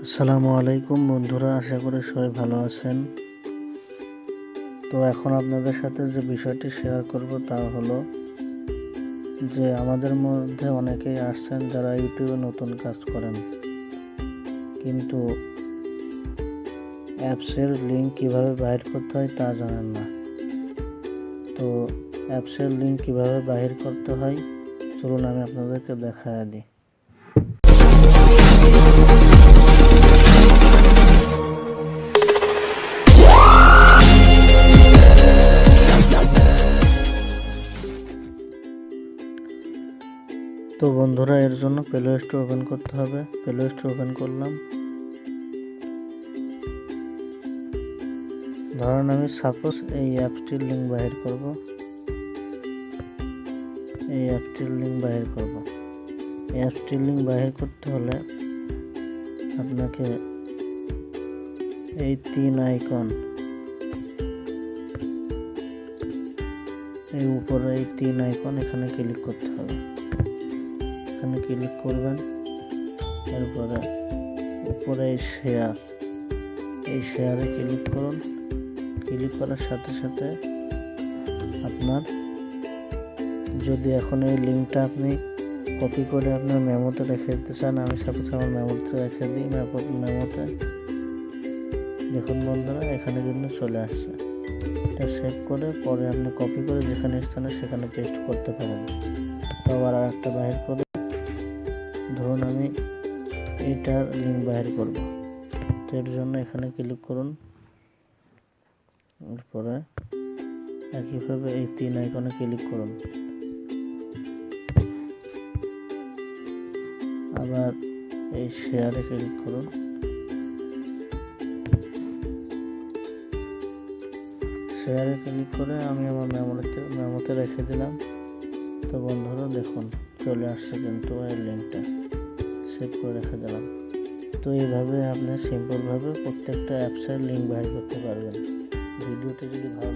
আসসালামু আলাইকুম বন্ধুরা, আশা করি সবাই ভালো আছেন। তো এখন আপনাদের সাথে যে বিষয়টি শেয়ার করব তা হলো যে আমাদের মধ্যে অনেকেই আসছেন যারা ইউটিউবে নতুন কাজ করেন, কিন্তু অ্যাপসের লিঙ্ক কিভাবে বাহির করতে হয় তা জানেন না। তো অ্যাপসের লিঙ্ক কিভাবে বাহির করতে হয় চলুন আমি আপনাদেরকে দেখায় দিই। তো বন্ধুরা, এর জন্য প্লে স্টোর ওপেন করতে হবে। প্লে স্টোর ওপেন করলাম। ধরেন আমি সাপোজ এই অ্যাপসটির লিঙ্ক বাহির করব। এই অ্যাপসটির লিঙ্ক বাহির করতে হলে আপনাকে এই তিন আইকন, এই উপরে এই তিন আইকন, এখানে ক্লিক করতে হবে। এখানে ক্লিক করবেন। এরপরে উপরে এই শেয়ারে ক্লিক করুন। ক্লিক করার সাথে সাথে আপনার যদি এখন এই লিঙ্কটা আপনি কপি করে আপনার মেমোতে রেখে দিতে চান, আমি সাপোজ আমার মেমোতে রেখে দিই। মেমোতে দেখুন বন্ধুরা, এখানে কিন্তু চলে আসছে। এটা সেভ করে পরে আপনি কপি করে যেখানে স্থানে সেখানে পেস্ট করতে পারেন। তো আবার আর একটা বাহির করে, ধরুন আমি এইটার লিঙ্ক বাহির করব। তো এর জন্য এখানে ক্লিক করুন। এরপরে একইভাবে এই তিন আইকনে ক্লিক করুন। আবার এই শেয়ারে ক্লিক করুন। শেয়ারে ক্লিক করে আমি আমার মেমোতে রেখে দিলাম। তো বন্ধুরা দেখুন চলে আসছে কিন্তু এই লিঙ্কটা সেভ করে রেখে দিলাম। তো এইভাবে আপনি সিম্পলভাবে প্রত্যেকটা অ্যাপসের লিঙ্ক বাহির করতে পারবেন। ভিডিওটি যদি ভালো